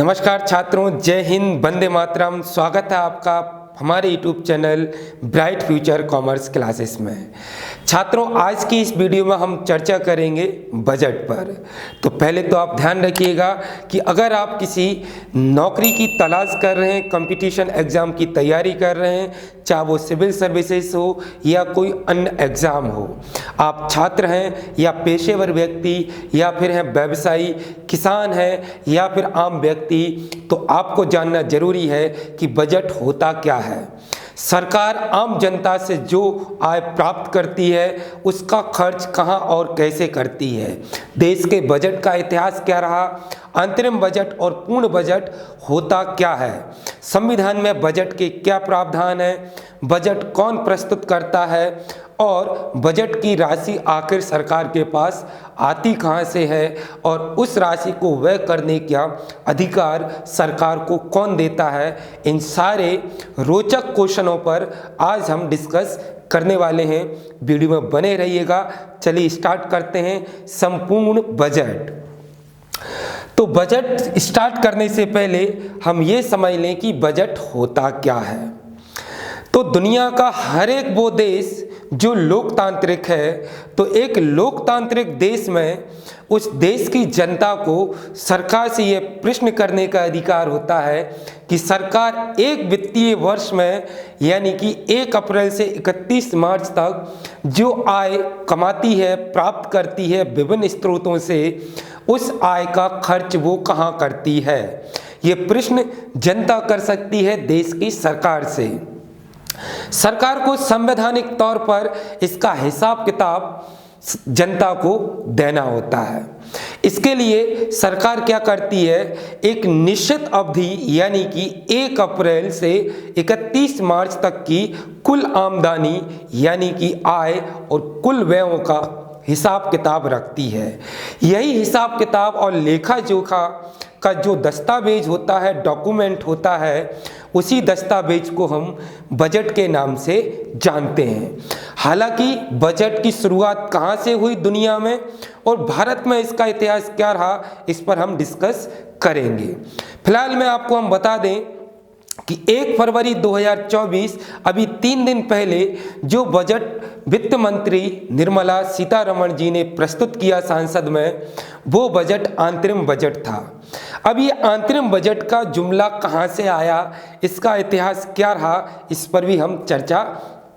नमस्कार छात्रों, जय हिंद, वंदे मातरम। स्वागत है आपका हमारे YouTube channel bright future commerce classes में। छात्रों, आज की इस वीडियो में हम चर्चा करेंगे बजट पर। तो पहले तो आप ध्यान रखिएगा कि अगर आप किसी नौकरी की तलाश कर रहे हैं, कंपटीशन एग्ज़ाम की तैयारी कर रहे हैं, चाहे वो सिविल सर्विसेज हो या कोई अन्य एग्ज़ाम हो, आप छात्र हैं या पेशेवर व्यक्ति या फिर हैं व्यवसायी, किसान हैं या फिर आम व्यक्ति, तो आपको जानना जरूरी है कि बजट होता क्या है। सरकार आम जनता से जो आय प्राप्त करती है उसका खर्च कहां और कैसे करती है। देश के बजट का इतिहास क्या रहा, अंतरिम बजट और पूर्ण बजट होता क्या है, संविधान में बजट के क्या प्रावधान है, बजट कौन प्रस्तुत करता है और बजट की राशि आखिर सरकार के पास आती कहां से है और उस राशि को व्यय करने का अधिकार सरकार को कौन देता है। इन सारे रोचक क्वेश्चनों पर आज हम डिस्कस करने वाले हैं। वीडियो में बने रहिएगा। चलिए स्टार्ट करते हैं संपूर्ण बजट। तो बजट स्टार्ट करने से पहले हम ये समझ लें कि बजट होता क्या है। तो दुनिया का हर एक वो देश जो लोकतांत्रिक है, तो एक लोकतांत्रिक देश में उस देश की जनता को सरकार से ये प्रश्न करने का अधिकार होता है कि सरकार एक वित्तीय वर्ष में यानी कि 1 अप्रैल से 31 मार्च तक जो आय कमाती है, प्राप्त करती है विभिन्न स्रोतों से, उस आय का खर्च वो कहाँ करती है। ये प्रश्न जनता कर सकती है देश की सरकार से। सरकार को संवैधानिक तौर पर इसका हिसाब किताब जनता को देना होता है। इसके लिए सरकार क्या करती है, एक निश्चित अवधि यानी कि 1 अप्रैल से 31 मार्च तक की कुल आमदनी यानी कि आय और कुल व्ययों का हिसाब किताब रखती है। यही हिसाब किताब और लेखा जोखा का जो दस्तावेज होता है, डॉक्यूमेंट होता है, उसी दस्तावेज को हम बजट के नाम से जानते हैं। हालांकि बजट की शुरुआत कहाँ से हुई दुनिया में और भारत में इसका इतिहास क्या रहा, इस पर हम डिस्कस करेंगे। फिलहाल में आपको हम बता दें कि 1 फरवरी 2024 अभी 3 दिन पहले जो बजट वित्त मंत्री निर्मला सीतारमण जी ने प्रस्तुत किया संसद में, वो बजट अंतरिम बजट था। अब ये अंतरिम बजट का जुमला कहाँ से आया, इसका इतिहास क्या रहा, इस पर भी हम चर्चा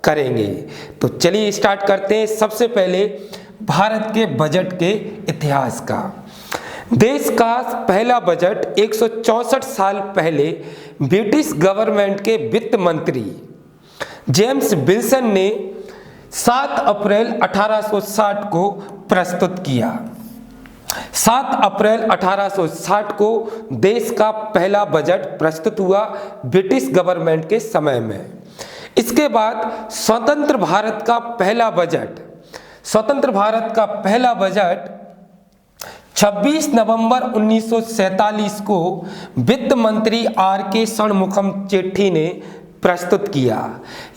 करेंगे। तो चलिए स्टार्ट करते हैं। सबसे पहले भारत के बजट के इतिहास का। देश का पहला बजट 164 साल पहले ब्रिटिश गवर्नमेंट के वित्त मंत्री जेम्स विल्सन ने 7 अप्रैल 1860 को प्रस्तुत किया। 7 अप्रैल 1860 को देश का पहला बजट प्रस्तुत हुआ ब्रिटिश गवर्नमेंट के समय में। इसके बाद स्वतंत्र भारत का पहला बजट 26 नवंबर 1947 को वित्त मंत्री R.K. षणमुखम चेट्टी ने प्रस्तुत किया।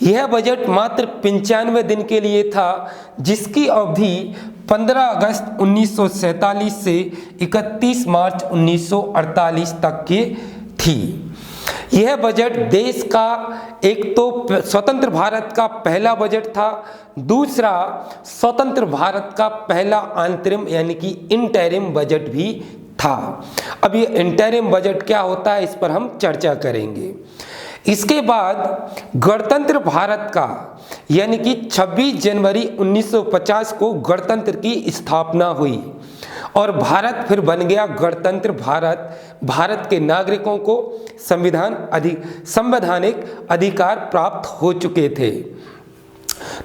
यह बजट मात्र 95 दिन के लिए था, जिसकी अवधि 15 अगस्त 1947 से 31 मार्च 1948 तक की थी। यह बजट देश का एक तो स्वतंत्र भारत का पहला बजट था, दूसरा स्वतंत्र भारत का पहला अंतरिम यानी कि इंटरिम बजट भी था। अब ये इंटरिम बजट क्या होता है, इस पर हम चर्चा करेंगे। इसके बाद गणतंत्र भारत का यानी कि 26 जनवरी 1950 को गणतंत्र की स्थापना हुई और भारत फिर बन गया गणतंत्र भारत। भारत के नागरिकों को संवैधानिक अधिकार प्राप्त हो चुके थे।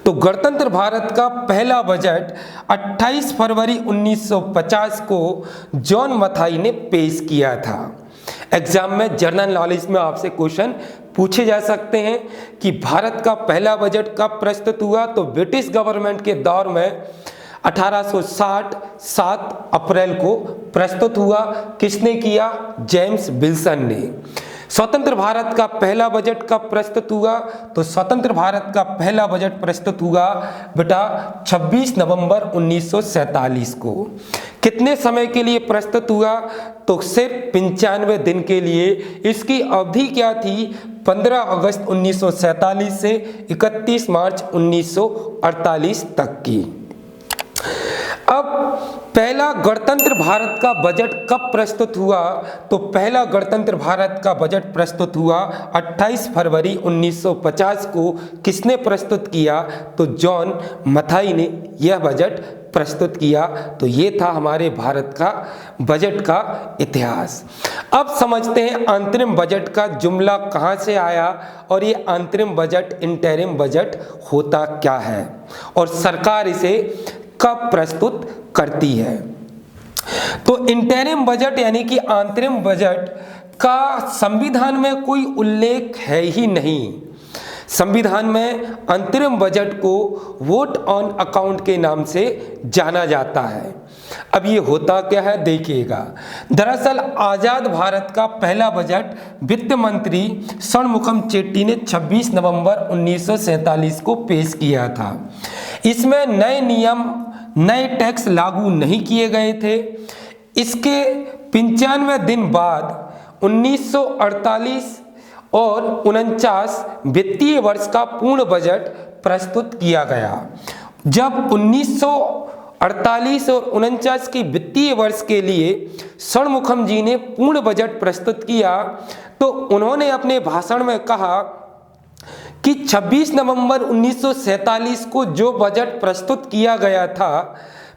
तो गणतंत्र भारत का पहला बजट 28 फरवरी 1950 को जॉन मथाई ने पेश किया था। एग्जाम में जनरल नॉलेज में आपसे क्वेश्चन पूछे जा सकते हैं कि भारत का पहला बजट कब प्रस्तुत हुआ, तो ब्रिटिश गवर्नमेंट के दौर में 1860 7 अप्रैल को प्रस्तुत हुआ। किसने किया? जेम्स विल्सन ने। स्वतंत्र भारत का पहला बजट कब प्रस्तुत हुआ, तो स्वतंत्र भारत का पहला बजट प्रस्तुत हुआ बेटा 26 नवंबर 1947 को। कितने समय के लिए प्रस्तुत हुआ? तो सिर्फ 95 दिन के लिए। इसकी अवधि क्या थी? 15 अगस्त 1947 से 31 मार्च 1948 तक की। अब पहला गणतंत्र भारत का बजट कब प्रस्तुत हुआ? तो पहला गणतंत्र भारत का बजट प्रस्तुत हुआ 28 फरवरी 1950 को। किसने प्रस्तुत किया? तो जॉन मथाई ने यह बजट प्रस्तुत किया। तो ये था हमारे भारत का बजट का इतिहास। अब समझते हैं अंतरिम बजट का जुमला कहाँ से आया और ये अंतरिम बजट इंटरिम बजट होता क्या है और सरकार इसे कब प्रस्तुत करती है। तो इंटरिम बजट यानी कि अंतरिम बजट का संविधान में कोई उल्लेख है ही नहीं। संविधान में अंतरिम बजट को वोट ऑन अकाउंट के नाम से जाना जाता है। अब ये होता क्या है देखिएगा। दरअसल आजाद भारत का पहला बजट वित्त मंत्री षणमुखम चेट्टी ने 26 नवंबर 1947 को पेश किया था। इसमें नए नियम, नए टैक्स लागू नहीं किए गए थे। इसके 95 दिन बाद 1948 और 49 वित्तीय वर्ष का पूर्ण बजट प्रस्तुत किया गया। जब 1948 और 49 के वित्तीय वर्ष के लिए षणमुखम जी ने पूर्ण बजट प्रस्तुत किया तो उन्होंने अपने भाषण में कहा कि 26 नवंबर 1947 को जो बजट प्रस्तुत किया गया था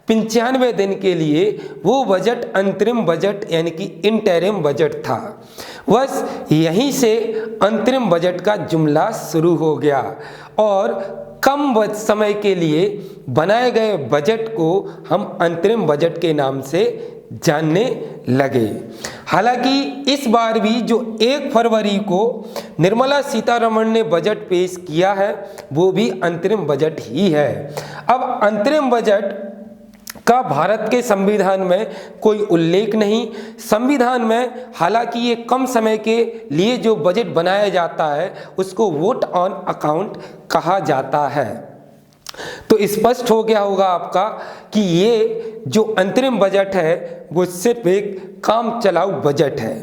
95 दिन के लिए, वो बजट अंतरिम बजट यानी कि इंटरिम बजट था। बस यहीं से अंतरिम बजट का जुमला शुरू हो गया और कम समय के लिए बनाए गए बजट को हम अंतरिम बजट के नाम से जानने लगे। हालांकि इस बार भी जो 1 फरवरी को निर्मला सीतारमण ने बजट पेश किया है वो भी अंतरिम बजट ही है। अब अंतरिम बजट का भारत के संविधान में कोई उल्लेख नहीं। संविधान में हालांकि ये कम समय के लिए जो बजट बनाया जाता है उसको वोट ऑन अकाउंट कहा जाता है। तो स्पष्ट हो गया होगा आपका कि ये जो अंतरिम बजट है वो सिर्फ एक काम चलाऊ बजट है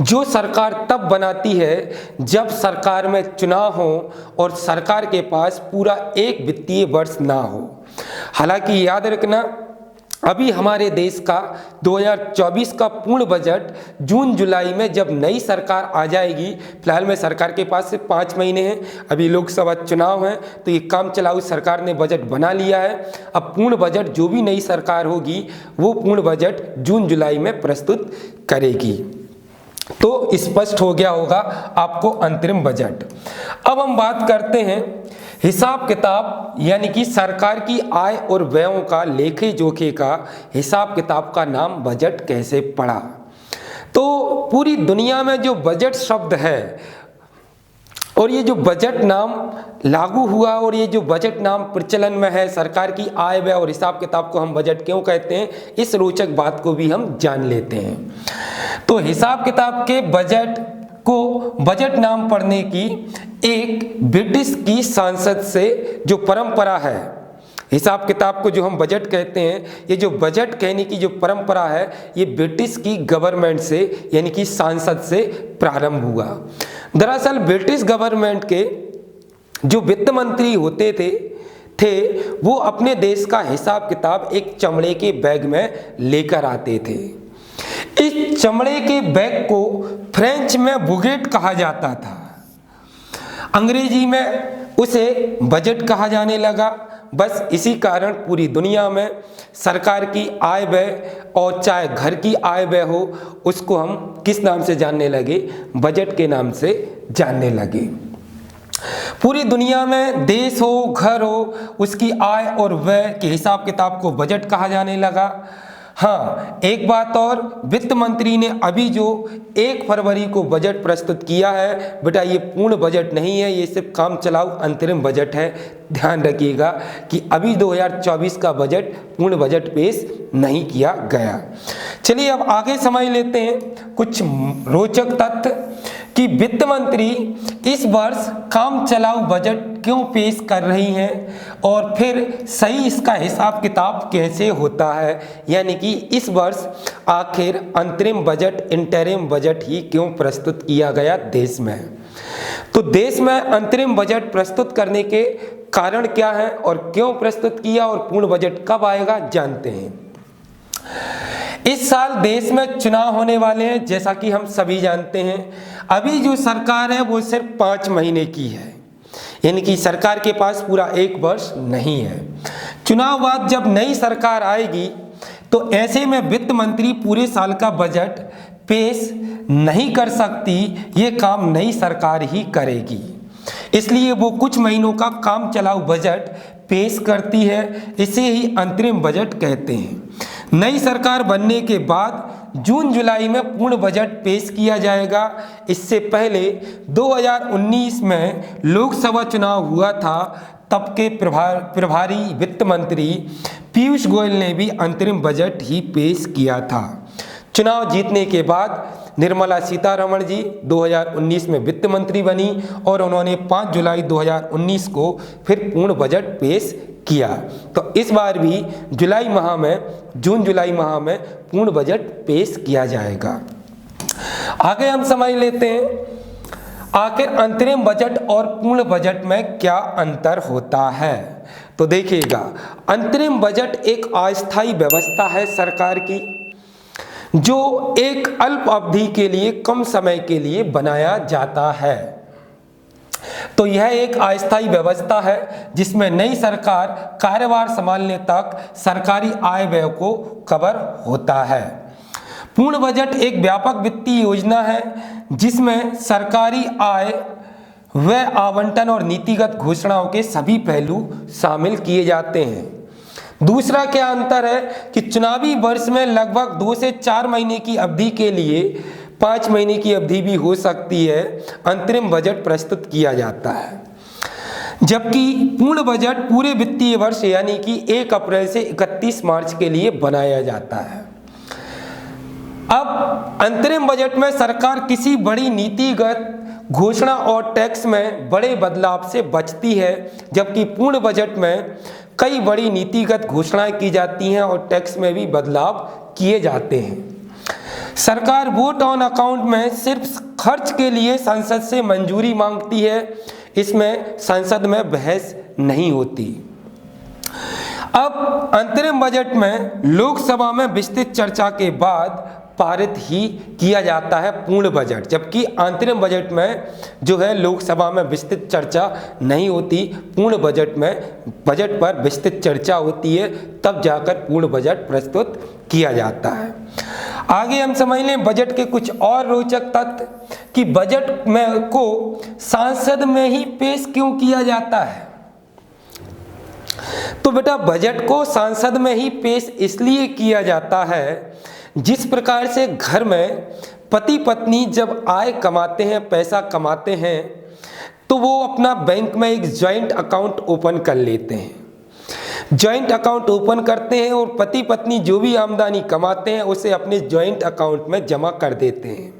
जो सरकार तब बनाती है जब सरकार में चुनाव हो और सरकार के पास पूरा एक वित्तीय वर्ष ना हो। हालांकि याद रखना अभी हमारे देश का 2024 का पूर्ण बजट जून जुलाई में जब नई सरकार आ जाएगी, फिलहाल में सरकार के पास सिर्फ 5 महीने हैं, अभी लोकसभा चुनाव हैं तो ये काम चलाऊ सरकार ने बजट बना लिया है। अब पूर्ण बजट जो भी नई सरकार होगी वो पूर्ण बजट जून जुलाई में प्रस्तुत करेगी। तो स्पष्ट हो गया होगा आपको अंतरिम बजट। अब हम बात करते हैं हिसाब किताब यानी कि सरकार की आय और व्ययों का लेखे जोखे का हिसाब किताब का नाम बजट कैसे पड़ा। तो पूरी दुनिया में जो बजट शब्द है और ये जो बजट नाम लागू हुआ और ये जो बजट नाम प्रचलन में है, सरकार की आय व्यय और हिसाब किताब को हम बजट क्यों कहते हैं, इस रोचक बात को भी हम जान लेते हैं। तो हिसाब किताब के बजट को बजट नाम पढ़ने की एक ब्रिटिश की संसद से जो परंपरा है, हिसाब किताब को जो हम बजट कहते हैं, ये जो बजट कहने की जो परंपरा है ये ब्रिटिश की गवर्नमेंट से यानी कि संसद से प्रारंभ हुआ। दरअसल ब्रिटिश गवर्नमेंट के जो वित्त मंत्री होते थे वो अपने देश का हिसाब किताब एक चमड़े के बैग में लेकर आते थे। इस चमड़े के बैग को फ्रेंच में बुगेट कहा जाता था, अंग्रेजी में उसे बजट कहा जाने लगा। बस इसी कारण पूरी दुनिया में सरकार की आय व्यय और चाहे घर की आय व्यय हो उसको हम किस नाम से जानने लगे, बजट के नाम से जानने लगे। पूरी दुनिया में देश हो घर हो उसकी आय और व्यय के हिसाब किताब को बजट कहा जाने लगा। हाँ, एक बात और, वित्त मंत्री ने अभी जो 1 फरवरी को बजट प्रस्तुत किया है बेटा ये पूर्ण बजट नहीं है, ये सिर्फ काम चलाऊ अंतरिम बजट है। ध्यान रखिएगा कि अभी 2024 का बजट पूर्ण बजट पेश नहीं किया गया। चलिए अब आगे समझ लेते हैं कुछ रोचक तथ्य कि वित्त मंत्री इस वर्ष काम चलाऊ बजट क्यों पेश कर रही हैं और फिर सही इसका हिसाब किताब कैसे होता है, यानी कि इस वर्ष आखिर अंतरिम बजट इंटरिम बजट ही क्यों प्रस्तुत किया गया देश में। तो देश में अंतरिम बजट प्रस्तुत करने के कारण क्या है और क्यों प्रस्तुत किया और पूर्ण बजट कब आएगा, जानते हैं। इस साल देश में चुनाव होने वाले हैं, जैसा कि हम सभी जानते हैं। अभी जो सरकार है वो सिर्फ 5 महीने की है, यानी कि सरकार के पास पूरा 1 वर्ष नहीं है। चुनाव बाद जब नई सरकार आएगी तो ऐसे में वित्त मंत्री पूरे साल का बजट पेश नहीं कर सकती, ये काम नई सरकार ही करेगी। इसलिए वो कुछ महीनों का काम चलाऊ बजट पेश करती है, इसे ही अंतरिम बजट कहते हैं। नई सरकार बनने के बाद जून जुलाई में पूर्ण बजट पेश किया जाएगा। इससे पहले 2019 में लोकसभा चुनाव हुआ था, तब के प्रभारी वित्त मंत्री पीयूष गोयल ने भी अंतरिम बजट ही पेश किया था। चुनाव जीतने के बाद निर्मला सीतारमण जी 2019 में वित्त मंत्री बनी और उन्होंने 5 जुलाई 2019 को फिर पूर्ण बजट पेश किया। तो इस बार भी जून जुलाई माह में पूर्ण बजट पेश किया जाएगा। आगे हम समझ लेते हैं आखिर अंतरिम बजट और पूर्ण बजट में क्या अंतर होता है। तो देखिएगा, अंतरिम बजट एक अस्थायी व्यवस्था है सरकार की, जो एक अल्प अवधि के लिए, कम समय के लिए बनाया जाता है। तो यह एक अस्थायी व्यवस्था है जिसमें नई सरकार कार्यभार संभालने तक सरकारी आय व्यय को कवर होता है। पूर्ण बजट एक व्यापक वित्तीय योजना है जिसमें सरकारी आय, व्यय आवंटन और नीतिगत घोषणाओं के सभी पहलू शामिल किए जाते हैं। दूसरा क्या अंतर है कि चुनावी वर्ष में लगभग 2 से 4 महीने की अवधि के लिए, 5 महीने की अवधि भी हो सकती है, अंतरिम बजट प्रस्तुत किया जाता है, जबकि पूर्ण बजट पूरे वित्तीय वर्ष यानी कि 1 अप्रैल से 31 मार्च के लिए बनाया जाता है। अब अंतरिम बजट में सरकार किसी बड़ी नीतिगत घोषणा और टैक्स में बड़े बदलाव से बचती है, जबकि पूर्ण बजट में कई बड़ी नीतिगत घोषणाएं की जाती हैं और टैक्स में भी बदलाव किए जाते हैं। सरकार वोट ऑन अकाउंट में सिर्फ खर्च के लिए संसद से मंजूरी मांगती है, इसमें संसद में बहस नहीं होती। अब अंतरिम बजट में लोकसभा में विस्तृत चर्चा के बाद पारित ही किया जाता है पूर्ण बजट, जबकि अंतरिम बजट में जो है लोकसभा में विस्तृत चर्चा नहीं होती। पूर्ण बजट में बजट पर विस्तृत चर्चा होती है, तब जाकर पूर्ण बजट प्रस्तुत किया जाता है। आगे हम समझ लें बजट के कुछ और रोचक तथ्य कि बजट में को संसद में ही पेश क्यों किया जाता है। तो बेटा, बजट को संसद में ही पेश इसलिए किया जाता है, जिस प्रकार से घर में पति पत्नी जब आय कमाते हैं, पैसा कमाते हैं, तो वो अपना बैंक में एक जॉइंट अकाउंट ओपन कर लेते हैं। जॉइंट अकाउंट ओपन करते हैं और पति पत्नी जो भी आमदनी कमाते हैं उसे अपने जॉइंट अकाउंट में जमा कर देते हैं।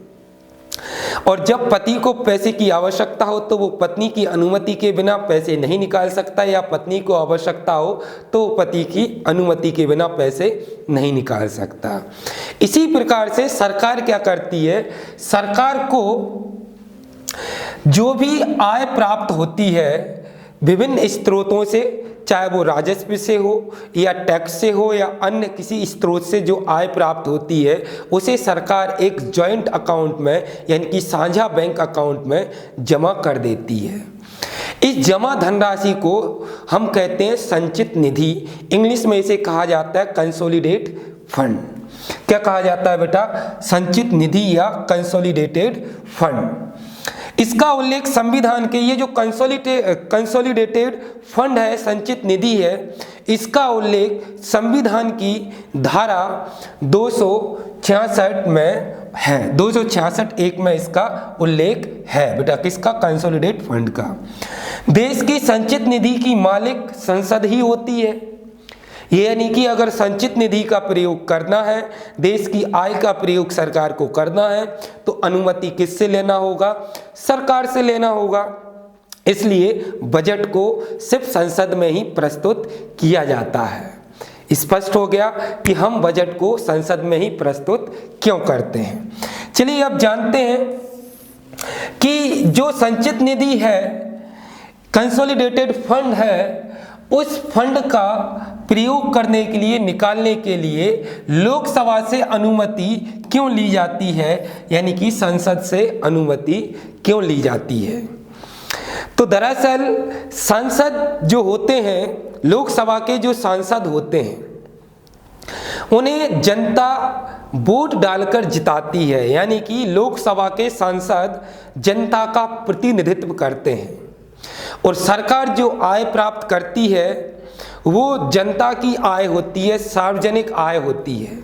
और जब पति को पैसे की आवश्यकता हो तो वो पत्नी की अनुमति के बिना पैसे नहीं निकाल सकता, या पत्नी को आवश्यकता हो तो पति की अनुमति के बिना पैसे नहीं निकाल सकता। इसी प्रकार से सरकार क्या करती है, सरकार को जो भी आय प्राप्त होती है विभिन्न स्रोतों से, चाहे वो राजस्व से हो या टैक्स से हो या अन्य किसी स्रोत से जो आय प्राप्त होती है, उसे सरकार एक जॉइंट अकाउंट में यानी कि साझा बैंक अकाउंट में जमा कर देती है। इस जमा धनराशि को हम कहते हैं संचित निधि, इंग्लिश में इसे कहा जाता है कंसोलिडेट फंड। क्या कहा जाता है बेटा? संचित निधि या कंसोलिडेटेड फंड। इसका उल्लेख संविधान के, ये जो कंसोलिडेटेड फंड है, संचित निधि है, इसका उल्लेख संविधान की धारा 266 में है। 266(1) में इसका उल्लेख है बेटा, किसका? कंसोलिडेट फंड का। देश की संचित निधि की मालिक संसद ही होती है, ये यानी कि अगर संचित निधि का प्रयोग करना है, देश की आय का प्रयोग सरकार को करना है, तो अनुमति किससे लेना होगा? सरकार से लेना होगा। इसलिए बजट को सिर्फ संसद में ही प्रस्तुत किया जाता है। स्पष्ट हो गया कि हम बजट को संसद में ही प्रस्तुत क्यों करते हैं। चलिए अब जानते हैं कि जो संचित निधि है, कंसोलिडेटेड फंड है, उस फंड का प्रयोग करने के लिए, निकालने के लिए लोकसभा से अनुमति क्यों ली जाती है, यानी कि संसद से अनुमति क्यों ली जाती है। तो दरअसल सांसद जो होते हैं, लोकसभा के जो सांसद होते हैं, उन्हें जनता वोट डालकर जिताती है, यानी कि लोकसभा के सांसद जनता का प्रतिनिधित्व करते हैं और सरकार जो आय प्राप्त करती है वो जनता की आय होती है, सार्वजनिक आय होती है।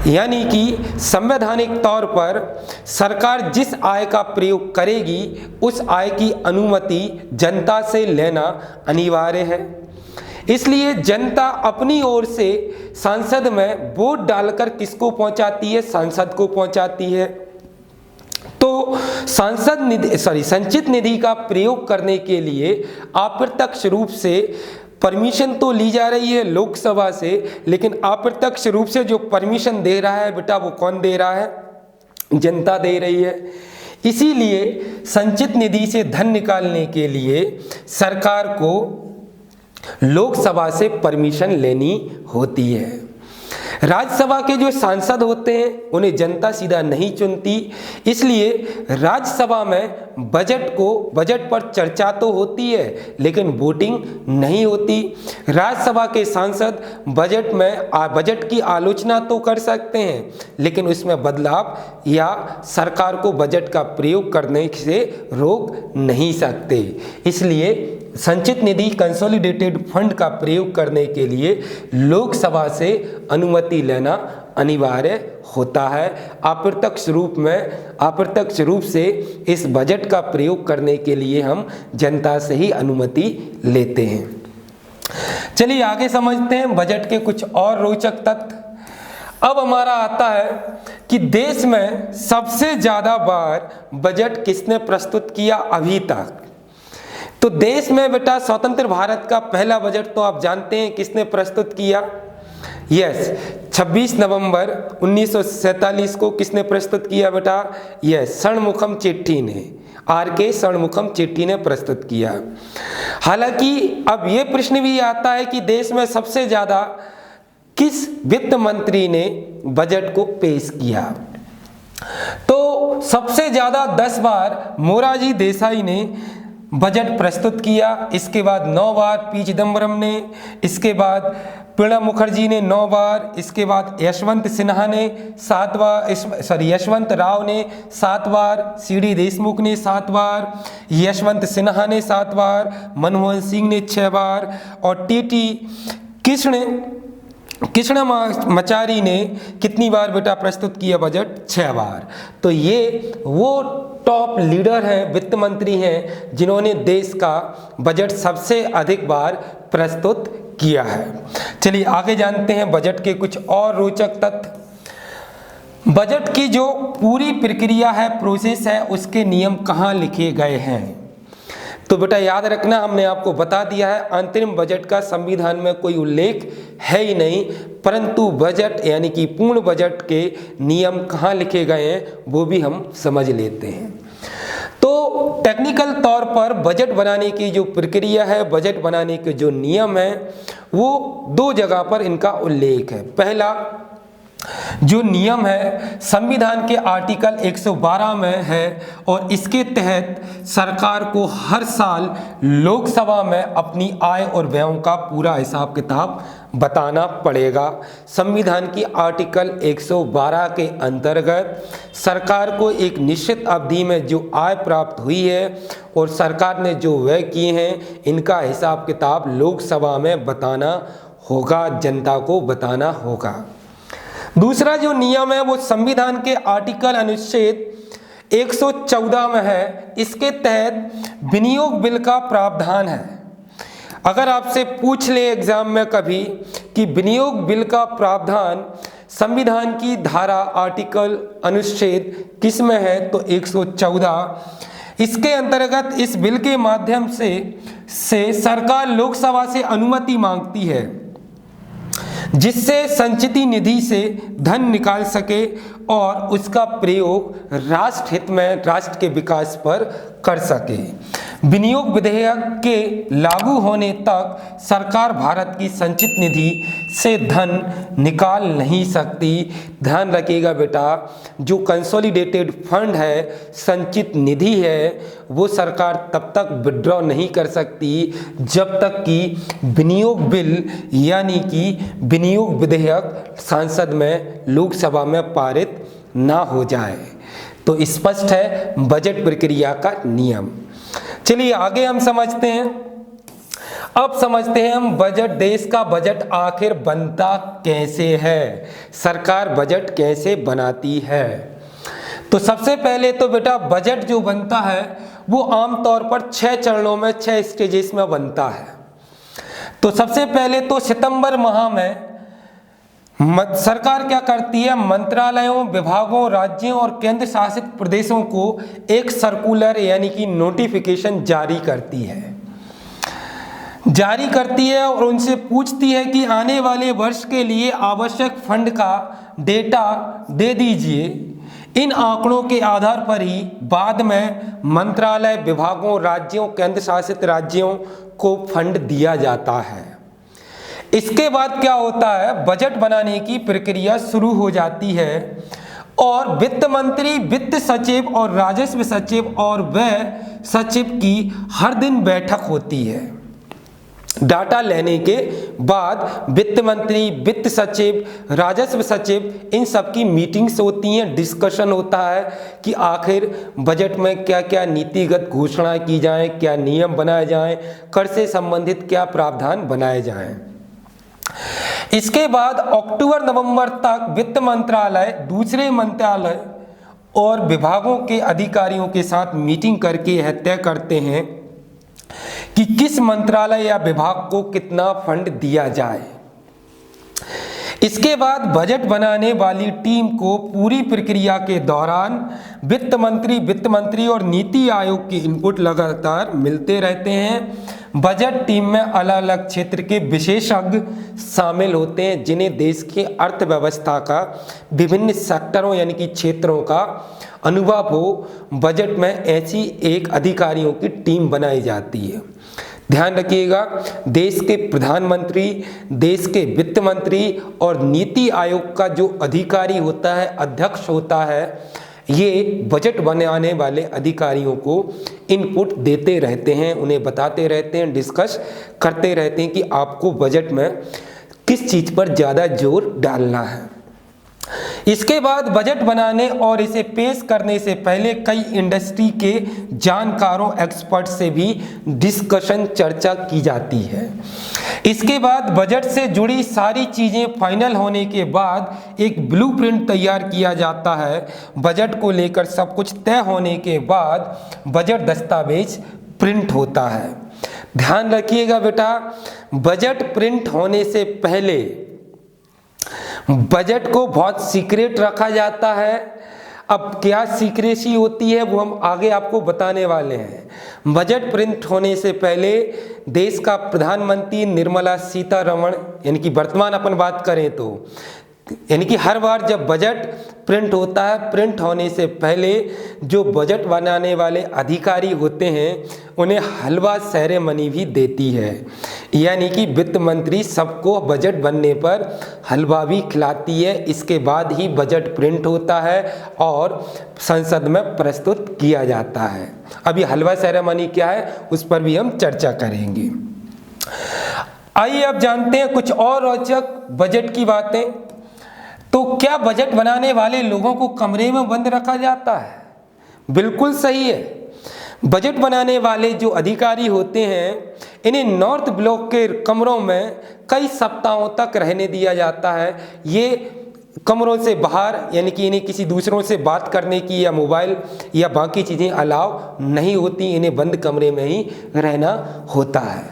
यानी कि संवैधानिक तौर पर सरकार जिस आय का प्रयोग करेगी उस आय की अनुमति जनता से लेना अनिवार्य है। इसलिए जनता अपनी ओर से संसद में वोट डालकर किसको पहुंचाती है? सांसद को पहुंचाती है। तो संचित निधि का प्रयोग करने के लिए अप्रत्यक्ष रूप से परमिशन तो ली जा रही है लोकसभा से, लेकिन अप्रत्यक्ष रूप से जो परमिशन दे रहा है बेटा, वो कौन दे रहा है? जनता दे रही है। इसीलिए संचित निधि से धन निकालने के लिए सरकार को लोकसभा से परमिशन लेनी होती है। राज्यसभा के जो सांसद होते हैं उन्हें जनता सीधा नहीं चुनती, इसलिए राज्यसभा में बजट पर चर्चा तो होती है लेकिन वोटिंग नहीं होती। राज्यसभा के सांसद बजट की आलोचना तो कर सकते हैं लेकिन उसमें बदलाव या सरकार को बजट का प्रयोग करने से रोक नहीं सकते। इसलिए संचित निधि कंसोलिडेटेड फंड का प्रयोग करने के लिए लोकसभा से अनुमति लेना अनिवार्य होता है। अप्रत्यक्ष रूप से इस बजट का प्रयोग करने के लिए हम जनता से ही अनुमति लेते हैं। चलिए आगे समझते हैं बजट के कुछ और रोचक तथ्य। अब हमारा आता है कि देश में सबसे ज़्यादा बार बजट किसने प्रस्तुत किया अभी तक। तो देश में बेटा स्वतंत्र भारत का पहला बजट तो आप जानते हैं किसने प्रस्तुत किया? यस, 26 नवंबर 1947 को किसने प्रस्तुत किया बेटा? यस, षणमुखम चेट्टी ने, RK षणमुखम चेट्टी ने प्रस्तुत किया। हालांकि अब ये प्रश्न भी आता है कि देश में सबसे ज़्यादा किस वित्त मंत्री ने बजट को पेश किया? तो सबसे ज़्यादा 10 बार मोरारजी देसाई ने बजट प्रस्तुत किया। इसके बाद 9 बार पी चिदम्बरम ने, इसके बाद प्रणब मुखर्जी ने 9 बार, इसके बाद यशवंत राव ने 7 बार, CD देशमुख ने 7 बार, यशवंत सिन्हा ने 7 बार, मनमोहन सिंह ने 6 बार और TT कृष्णमाचारी ने कितनी बार बेटा प्रस्तुत किया बजट? 6 बार। तो ये वो टॉप लीडर हैं, वित्त मंत्री हैं जिन्होंने देश का बजट सबसे अधिक बार प्रस्तुत किया है। चलिए आगे जानते हैं बजट के कुछ और रोचक तथ्य। बजट की जो पूरी प्रक्रिया है, प्रोसेस है, उसके नियम कहाँ लिखे गए हैं? तो बेटा याद रखना, हमने आपको बता दिया है अंतरिम बजट का संविधान में कोई उल्लेख है ही नहीं, परंतु बजट यानी कि पूर्ण बजट के नियम कहाँ लिखे गए हैं वो भी हम समझ लेते हैं। तो टेक्निकल तौर पर बजट बनाने की जो प्रक्रिया है, बजट बनाने के जो नियम है, वो 2 जगह पर इनका उल्लेख है। पहला जो नियम है संविधान के आर्टिकल 112 में है और इसके तहत सरकार को हर साल लोकसभा में अपनी आय और व्ययों का पूरा हिसाब किताब बताना पड़ेगा। संविधान की आर्टिकल 112 के अंतर्गत सरकार को एक निश्चित अवधि में जो आय प्राप्त हुई है और सरकार ने जो व्यय किए हैं, इनका हिसाब किताब लोकसभा में बताना होगा, जनता को बताना होगा। दूसरा जो नियम है वो संविधान के आर्टिकल अनुच्छेद 114 में है। इसके तहत विनियोग बिल का प्रावधान है। अगर आपसे पूछ ले एग्जाम में कभी कि विनियोग बिल का प्रावधान संविधान की धारा आर्टिकल अनुच्छेद किस में है, तो 114। इसके अंतर्गत इस बिल के माध्यम से सरकार लोकसभा से अनुमति मांगती है जिससे संचित निधि से धन निकाल सके और उसका प्रयोग राष्ट्र हित में, राष्ट्र के विकास पर कर सके। विनियोग विधेयक के लागू होने तक सरकार भारत की संचित निधि से धन निकाल नहीं सकती। ध्यान रखिएगा बेटा, जो कंसोलिडेटेड फंड है, संचित निधि है, वो सरकार तब तक विड्रॉ नहीं कर सकती जब तक कि विनियोग बिल यानी कि विनियोग विधेयक संसद में, लोकसभा में पारित ना हो जाए। तो स्पष्ट है बजट प्रक्रिया का नियम। चलिए आगे हम समझते हैं। अब समझते हैं हम बजट, देश का बजट आखिर बनता कैसे है, सरकार बजट कैसे बनाती है। तो सबसे पहले तो बेटा बजट जो बनता है वो आमतौर पर 6 चरणों में, 6 स्टेजेस में बनता है। तो सबसे पहले तो सितंबर माह में सरकार क्या करती है, मंत्रालयों, विभागों, राज्यों और केंद्र शासित प्रदेशों को एक सर्कुलर यानी कि नोटिफिकेशन जारी करती है और उनसे पूछती है कि आने वाले वर्ष के लिए आवश्यक फंड का डेटा दे दीजिए। इन आंकड़ों के आधार पर ही बाद में मंत्रालय, विभागों, राज्यों, केंद्र शासित राज्यों को फंड दिया जाता है। इसके बाद क्या होता है, बजट बनाने की प्रक्रिया शुरू हो जाती है और वित्त मंत्री, वित्त सचिव और राजस्व सचिव और व्यय सचिव की हर दिन बैठक होती है। डाटा लेने के बाद वित्त मंत्री, वित्त सचिव, राजस्व सचिव, इन सब की मीटिंग्स होती हैं, डिस्कशन होता है कि आखिर बजट में क्या क्या नीतिगत घोषणा की जाए, क्या नियम बनाए जाएं, कर से संबंधित क्या प्रावधान बनाए जाएं। इसके बाद अक्टूबर-नवंबर तक वित्त मंत्रालय दूसरे मंत्रालय और विभागों के अधिकारियों के साथ मीटिंग करके यह तय करते हैं कि किस मंत्रालय या विभाग को कितना फंड दिया जाए। इसके बाद बजट बनाने वाली टीम को पूरी प्रक्रिया के दौरान वित्त मंत्री और नीति आयोग की इनपुट लगातार मिलते रहते हैं। बजट टीम में अलग अलग क्षेत्र के विशेषज्ञ शामिल होते हैं जिन्हें देश की अर्थव्यवस्था का विभिन्न सेक्टरों यानी कि क्षेत्रों का अनुभव हो। बजट में ऐसी एक अधिकारियों की टीम बनाई जाती है। ध्यान रखिएगा, देश के प्रधानमंत्री, देश के वित्त मंत्री और नीति आयोग का जो अधिकारी होता है, अध्यक्ष होता है, ये बजट बनाने वाले अधिकारियों को इनपुट देते रहते हैं, उन्हें बताते रहते हैं, डिस्कस करते रहते हैं कि आपको बजट में किस चीज़ पर ज़्यादा जोर डालना है। इसके बाद बजट बनाने और इसे पेश करने से पहले कई इंडस्ट्री के जानकारों, एक्सपर्ट से भी डिस्कशन, चर्चा की जाती है। इसके बाद बजट से जुड़ी सारी चीज़ें फाइनल होने के बाद एक ब्लूप्रिंट तैयार किया जाता है। बजट को लेकर सब कुछ तय होने के बाद बजट दस्तावेज प्रिंट होता है। ध्यान रखिएगा बेटा, बजट प्रिंट होने से पहले बजट को बहुत सीक्रेट रखा जाता है। अब क्या सीक्रेसी होती है वो हम आगे आपको बताने वाले हैं। बजट प्रिंट होने से पहले देश का प्रधानमंत्री निर्मला सीतारमण, यानी कि वर्तमान अपन बात करें तो, यानी कि हर बार जब बजट प्रिंट होता है, प्रिंट होने से पहले जो बजट बनाने वाले अधिकारी होते हैं उन्हें हलवा सेरेमनी भी देती है, यानी कि वित्त मंत्री सबको बजट बनने पर हलवा भी खिलाती है। इसके बाद ही बजट प्रिंट होता है और संसद में प्रस्तुत किया जाता है। अभी हलवा सेरेमनी क्या है उस पर भी हम चर्चा करेंगे। आइए अब जानते हैं कुछ और रोचक बजट की बातें। तो क्या बजट बनाने वाले लोगों को कमरे में बंद रखा जाता है? बिल्कुल सही है। बजट बनाने वाले जो अधिकारी होते हैं इन्हें नॉर्थ ब्लॉक के कमरों में कई सप्ताहों तक रहने दिया जाता है। ये कमरों से बाहर, यानी कि इन्हें किसी दूसरों से बात करने की या मोबाइल या बाकी चीज़ें अलाउ नहीं होती, इन्हें बंद कमरे में ही रहना होता है।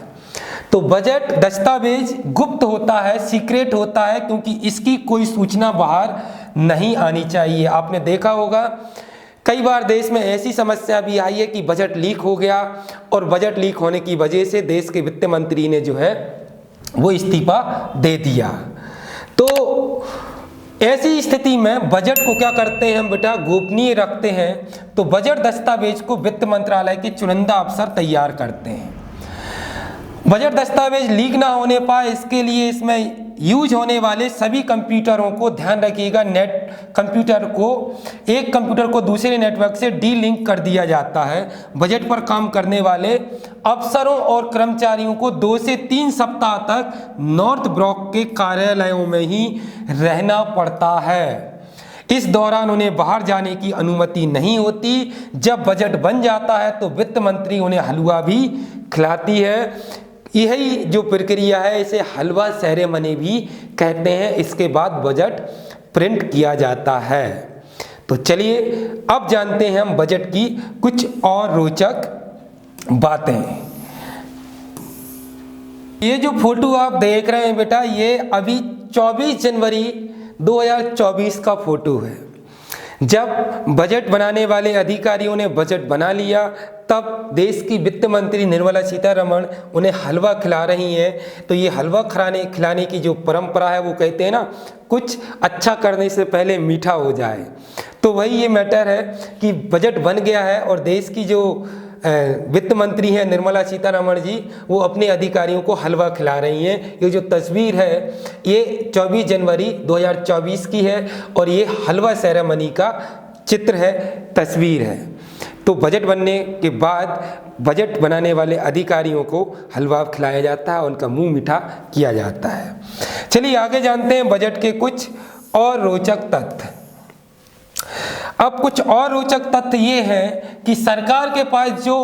तो बजट दस्तावेज गुप्त होता है, सीक्रेट होता है, क्योंकि इसकी कोई सूचना बाहर नहीं आनी चाहिए। आपने देखा होगा कई बार देश में ऐसी समस्या भी आई है कि बजट लीक हो गया और बजट लीक होने की वजह से देश के वित्त मंत्री ने जो है वो इस्तीफा दे दिया। तो ऐसी स्थिति में बजट को क्या करते हैं हम बेटा, गोपनीय रखते हैं। तो बजट दस्तावेज को वित्त मंत्रालय के चुनिंदा अफसर तैयार करते हैं। बजट दस्तावेज लीक ना होने पाए इसके लिए इसमें यूज होने वाले सभी कंप्यूटरों को ध्यान रखिएगा, एक कंप्यूटर को दूसरे नेटवर्क से डी लिंक कर दिया जाता है। बजट पर काम करने वाले अफसरों और कर्मचारियों को 2 से 3 सप्ताह तक नॉर्थ ब्लॉक के कार्यालयों में ही रहना पड़ता है। इस दौरान उन्हें बाहर जाने की अनुमति नहीं होती। जब बजट बन जाता है तो वित्त मंत्री उन्हें हलवा भी खिलाती है। यही जो प्रक्रिया है इसे हलवा सेरेमनी भी कहते हैं। इसके बाद बजट प्रिंट किया जाता है। तो चलिए अब जानते हैं हम बजट की कुछ और रोचक बातें। ये जो फोटो आप देख रहे हैं बेटा, ये अभी 24 जनवरी 2024 का फोटो है। जब बजट बनाने वाले अधिकारियों ने बजट बना लिया तब देश की वित्त मंत्री निर्मला सीतारमण उन्हें हलवा खिला रही हैं। तो ये हलवा खिलाने की जो परंपरा है वो कहते हैं ना, कुछ अच्छा करने से पहले मीठा हो जाए। तो वही ये मैटर है कि बजट बन गया है और देश की जो वित्त मंत्री हैं निर्मला सीतारमण जी, वो अपने अधिकारियों को हलवा खिला रही हैं। ये जो तस्वीर है ये 24 जनवरी 2024 की है और ये हलवा सेरेमनी का चित्र है, तस्वीर है। तो बजट बनने के बाद बजट बनाने वाले अधिकारियों को हलवा खिलाया जाता है, उनका मुंह मीठा किया जाता है। चलिए आगे जानते हैं बजट के कुछ और रोचक तथ्य। अब कुछ और रोचक तथ्य ये हैं कि सरकार के पास जो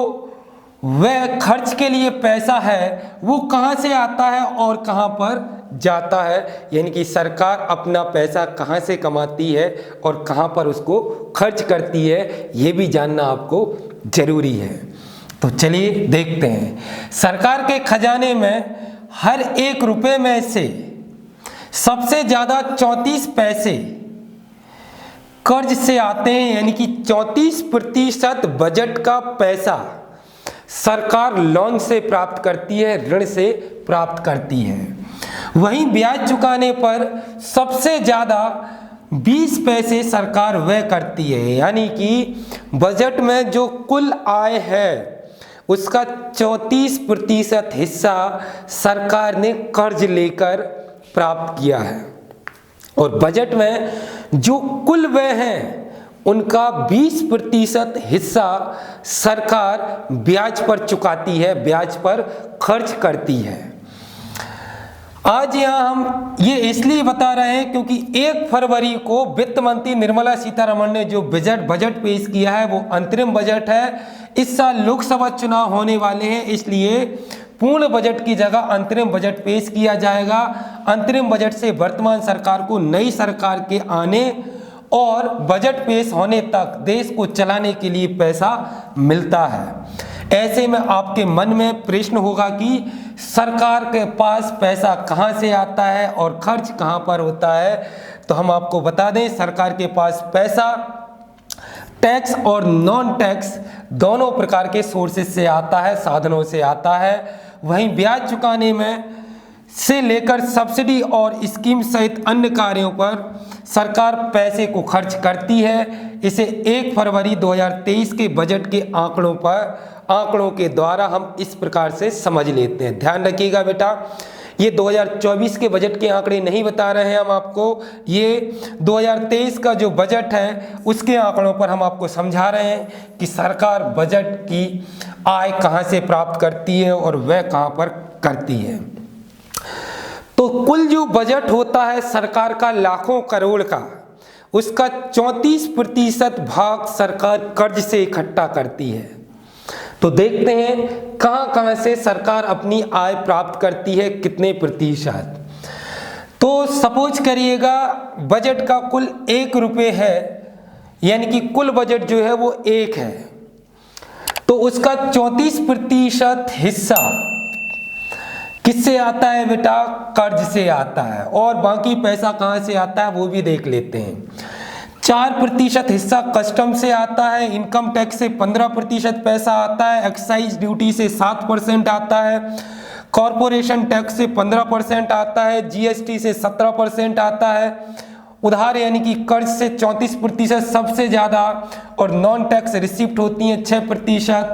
व्यय खर्च के लिए पैसा है वो कहाँ से आता है और कहाँ पर जाता है, यानी कि सरकार अपना पैसा कहाँ से कमाती है और कहाँ पर उसको खर्च करती है, ये भी जानना आपको जरूरी है। तो चलिए देखते हैं। सरकार के खजाने में हर 1 रुपये में से सबसे ज़्यादा 34 पैसे कर्ज से आते हैं, यानी कि 34% बजट का पैसा सरकार लोन से प्राप्त करती है, ऋण से प्राप्त करती है। वहीं ब्याज चुकाने पर सबसे ज़्यादा 20 पैसे सरकार व्यय करती है, यानी कि बजट में जो कुल आय है उसका 34% हिस्सा सरकार ने कर्ज लेकर प्राप्त किया है। और बजट में जो कुल व्यय हैं उनका 20% हिस्सा सरकार ब्याज पर चुकाती है, ब्याज पर खर्च करती है। आज यहाँ हम ये इसलिए बता रहे हैं क्योंकि 1 फरवरी को वित्त मंत्री निर्मला सीतारमण ने जो बजट पेश किया है वो अंतरिम बजट है। इस साल लोकसभा चुनाव होने वाले हैं, इसलिए पूर्ण बजट की जगह अंतरिम बजट पेश किया जाएगा। अंतरिम बजट से वर्तमान सरकार को नई सरकार के आने और बजट पेश होने तक देश को चलाने के लिए पैसा मिलता है। ऐसे में आपके मन में प्रश्न होगा कि सरकार के पास पैसा कहाँ से आता है और खर्च कहाँ पर होता है। तो हम आपको बता दें, सरकार के पास पैसा टैक्स और नॉन टैक्स दोनों प्रकार के सोर्सेज से आता है, साधनों से आता है। वहीं ब्याज चुकाने में से लेकर सब्सिडी और स्कीम सहित अन्य कार्यों पर सरकार पैसे को खर्च करती है। इसे 1 फरवरी 2023 के बजट के आंकड़ों के द्वारा हम इस प्रकार से समझ लेते हैं। ध्यान रखिएगा बेटा, ये 2024 के बजट के आंकड़े नहीं बता रहे हैं हम आपको, ये 2023 का जो बजट है उसके आंकड़ों पर हम आपको समझा रहे हैं कि सरकार बजट की आय कहाँ से प्राप्त करती है और वह कहाँ पर करती है। तो कुल जो बजट होता है सरकार का लाखों करोड़ का, उसका 34% भाग सरकार कर्ज से इकट्ठा करती है। तो देखते हैं कहां कहां से सरकार अपनी आय प्राप्त करती है, कितने प्रतिशत। तो सपोज करिएगा बजट का कुल 1 रुपये है, यानी कि कुल बजट जो है वो 1 है, तो उसका 34% हिस्सा किससे आता है बेटा? कर्ज से आता है। और बाकी पैसा कहाँ से आता है वो भी देख लेते हैं। 4% हिस्सा कस्टम से आता है, इनकम टैक्स से 15% पैसा आता है, एक्साइज ड्यूटी से 7% आता है, कॉरपोरेशन टैक्स से 15% आता है, जीएसटी से 17% आता है, उधार यानी कि कर्ज से 34% सबसे ज़्यादा, और नॉन टैक्स रिसिप्ट होती हैं 6%,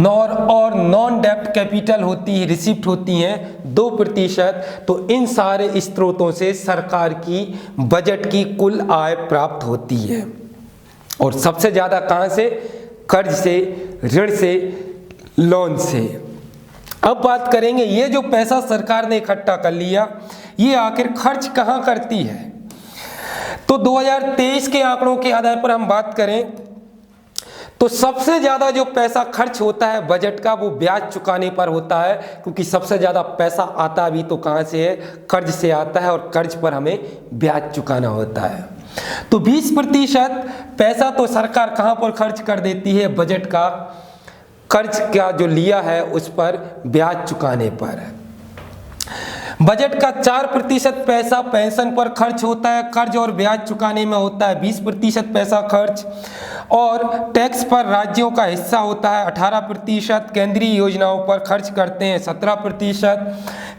और नॉन डेप्ट कैपिटल होती है रिसिप्ट होती हैं 2%। तो इन सारे स्रोतों से सरकार की बजट की कुल आय प्राप्त होती है। और सबसे ज़्यादा कहाँ से? कर्ज से, ऋण से, लोन से। अब बात करेंगे ये जो पैसा सरकार ने इकट्ठा कर लिया ये आखिर खर्च कहाँ करती है। तो 2023 के आंकड़ों के आधार पर हम बात करें तो सबसे ज़्यादा जो पैसा खर्च होता है बजट का वो ब्याज चुकाने पर होता है, क्योंकि सबसे ज़्यादा पैसा आता भी तो कहाँ से है? कर्ज से आता है, और कर्ज पर हमें ब्याज चुकाना होता है। तो 20% पैसा तो सरकार कहाँ पर खर्च कर देती है? बजट का कर्ज का जो लिया है उस पर ब्याज चुकाने पर। बजट का 4% पैसा पेंशन पर खर्च होता है, कर्ज और ब्याज चुकाने में होता है 20% पैसा खर्च, और टैक्स पर राज्यों का हिस्सा होता है 18%, केंद्रीय योजनाओं पर खर्च करते हैं 17%,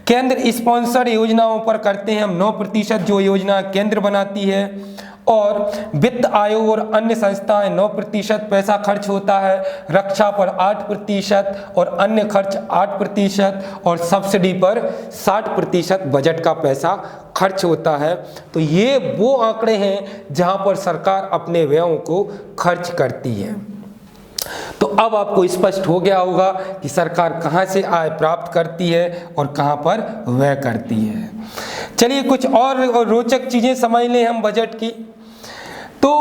केंद्र स्पॉन्सर्ड योजनाओं पर करते हैं हम 9% जो योजना केंद्र बनाती है, और वित्त आयोग और अन्य संस्थाएं 9% पैसा खर्च होता है, रक्षा पर 8% और अन्य खर्च 8%, और सब्सिडी पर 60% बजट का पैसा खर्च होता है। तो ये वो आंकड़े हैं जहां पर सरकार अपने व्ययों को खर्च करती है। तो अब आपको स्पष्ट हो गया होगा कि सरकार कहां से आय प्राप्त करती है और कहां पर व्यय करती है। चलिए कुछ और रोचक चीजें समझ लें हम बजट की। तो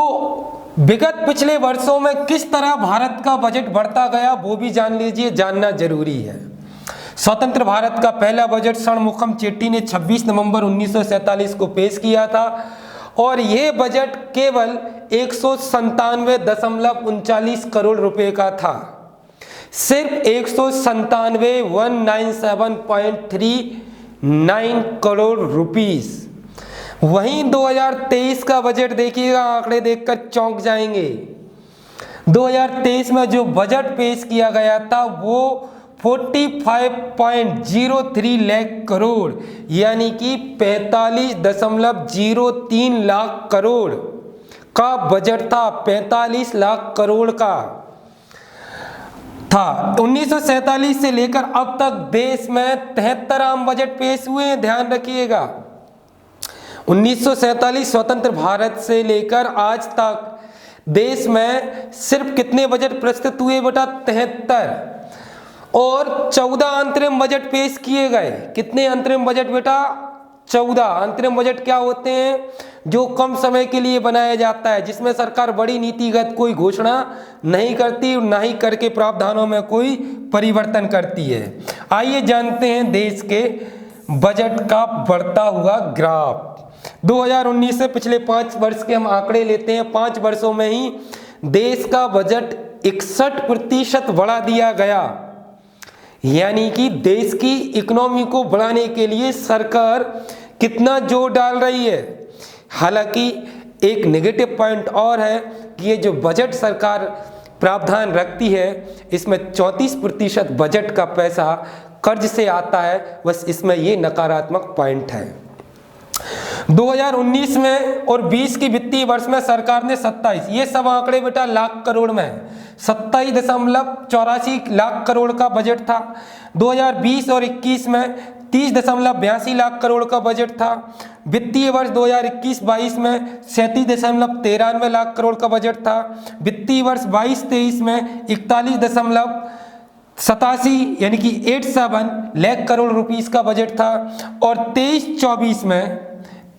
विगत पिछले वर्षों में किस तरह भारत का बजट बढ़ता गया वो भी जान लीजिए, जानना जरूरी है। स्वतंत्र भारत का पहला बजट षणमुखम चेट्टी ने 26 नवंबर 1947 को पेश किया था, और ये बजट केवल 197.39 करोड़ रुपए का था। सिर्फ 197.39 करोड़ रुपीस। वहीं 2023 का बजट देखिएगा, आंकड़े देखकर चौंक जाएंगे। 2023 में जो बजट पेश किया गया था वो 45.03 लाख करोड़ यानी कि 45.03 लाख करोड़ का बजट था। 45 लाख करोड़ का था। 1947 से लेकर अब तक देश में 73 आम बजट पेश हुए हैं, ध्यान रखिएगा। 1947 स्वतंत्र भारत से लेकर आज तक देश में सिर्फ कितने बजट प्रस्तुत हुए बेटा? 73, और 14 अंतरिम बजट पेश किए गए। कितने अंतरिम बजट बेटा? 14 अंतरिम बजट क्या होते हैं? जो कम समय के लिए बनाया जाता है, जिसमें सरकार बड़ी नीतिगत कोई घोषणा नहीं करती, ना ही कर के प्रावधानों में कोई परिवर्तन करती है। आइए जानते हैं देश के बजट का बढ़ता हुआ ग्राफ। 2019 से पिछले 5 वर्ष के हम आंकड़े लेते हैं। 5 वर्षों में ही देश का बजट 61% बढ़ा दिया गया। यानी कि देश की इकोनॉमी को बढ़ाने के लिए सरकार कितना जोर डाल रही है। हालांकि एक नेगेटिव पॉइंट और है कि ये जो बजट सरकार प्रावधान रखती है इसमें 34% बजट का पैसा कर्ज से आता है। बस इसमें ये नकारात्मक पॉइंट है। 2019 में और 20 की वित्तीय वर्ष में सरकार ने 27, ये सब आंकड़े बेटा लाख करोड़ में, 27.84 लाख करोड़ का बजट था। 2020 और 21 में 30.82 लाख करोड़ का बजट था। वित्तीय वर्ष 2021-22 में 37.93 लाख करोड़ का बजट था। वित्तीय वर्ष 22-23 में 41.87 यानी कि 87 लाख करोड़ रुपीस का बजट था, और 23-24 में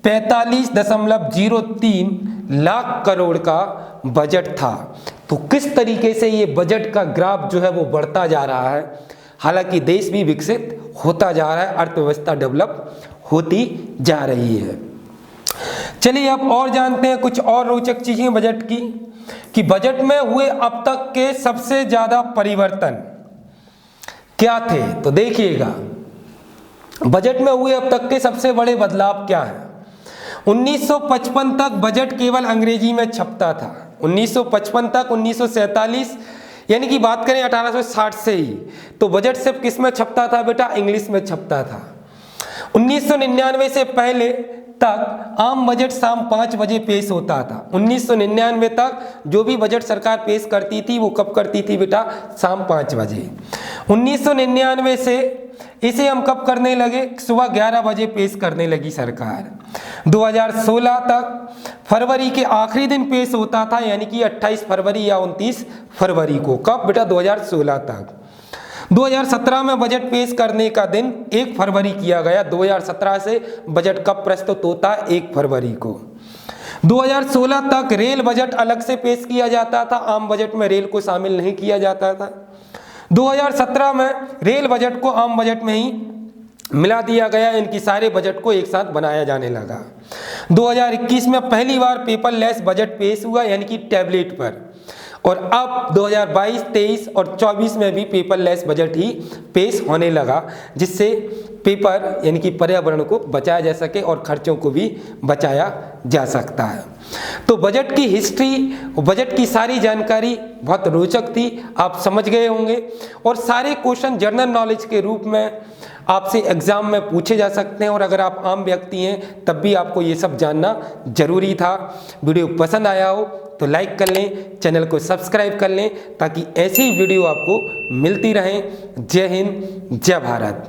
45.03 लाख करोड़ का बजट था। तो किस तरीके से ये बजट का ग्राफ जो है वो बढ़ता जा रहा है। हालांकि देश भी विकसित होता जा रहा है, अर्थव्यवस्था डेवलप होती जा रही है। चलिए अब और जानते हैं कुछ और रोचक चीजें बजट की, कि बजट में हुए अब तक के सबसे ज्यादा परिवर्तन क्या थे। तो देखिएगा बजट में हुए अब तक के सबसे बड़े बदलाव क्या हैं? 1955 तक बजट केवल अंग्रेजी में छपता था। 1955 तक 1947 यानी कि बात करें 1860 से ही, तो बजट सिर्फ किस में छपता था बेटा? इंग्लिश में छपता था। 1999 से पहले तक आम बजट शाम 5 बजे पेश होता था। 1999 तक जो भी बजट सरकार पेश करती थी वो कब करती थी बेटा? शाम 5 बजे। 1999 से इसे हम कब करने लगे? सुबह 11 बजे पेश करने लगी सरकार। 2016 तक फरवरी के आखिरी दिन पेश होता था, यानी कि 28 फरवरी या 29 फरवरी को। कब बेटा? 2016 तक। 2017 में बजट पेश करने का दिन 1 फरवरी किया गया। 2017 से बजट कब प्रस्तुत होता है? 1 फरवरी को। 2016 तक रेल बजट अलग से पेश किया जाता था, आम बजट में रेल को शामिल नहीं किया जाता था। 2017 में रेल बजट को आम बजट में ही मिला दिया गया, इनकी सारे बजट को एक साथ बनाया जाने लगा। 2021 में पहली बार पेपरलेस बजट पेश हुआ, यानी कि टैबलेट पर, और अब 2022, 23 और 24 में भी पेपरलेस बजट ही पेश होने लगा, जिससे पेपर यानी कि पर्यावरण को बचाया जा सके और खर्चों को भी बचाया जा सकता है। तो बजट की हिस्ट्री, बजट की सारी जानकारी बहुत रोचक थी, आप समझ गए होंगे। और सारे क्वेश्चन जनरल नॉलेज के रूप में आपसे एग्जाम में पूछे जा सकते हैं, और अगर आप आम व्यक्ति हैं तब भी आपको ये सब जानना जरूरी था। वीडियो पसंद आया हो तो लाइक कर लें, चैनल को सब्सक्राइब कर लें, ताकि ऐसी वीडियो आपको मिलती रहें। जय हिंद, जय भारत।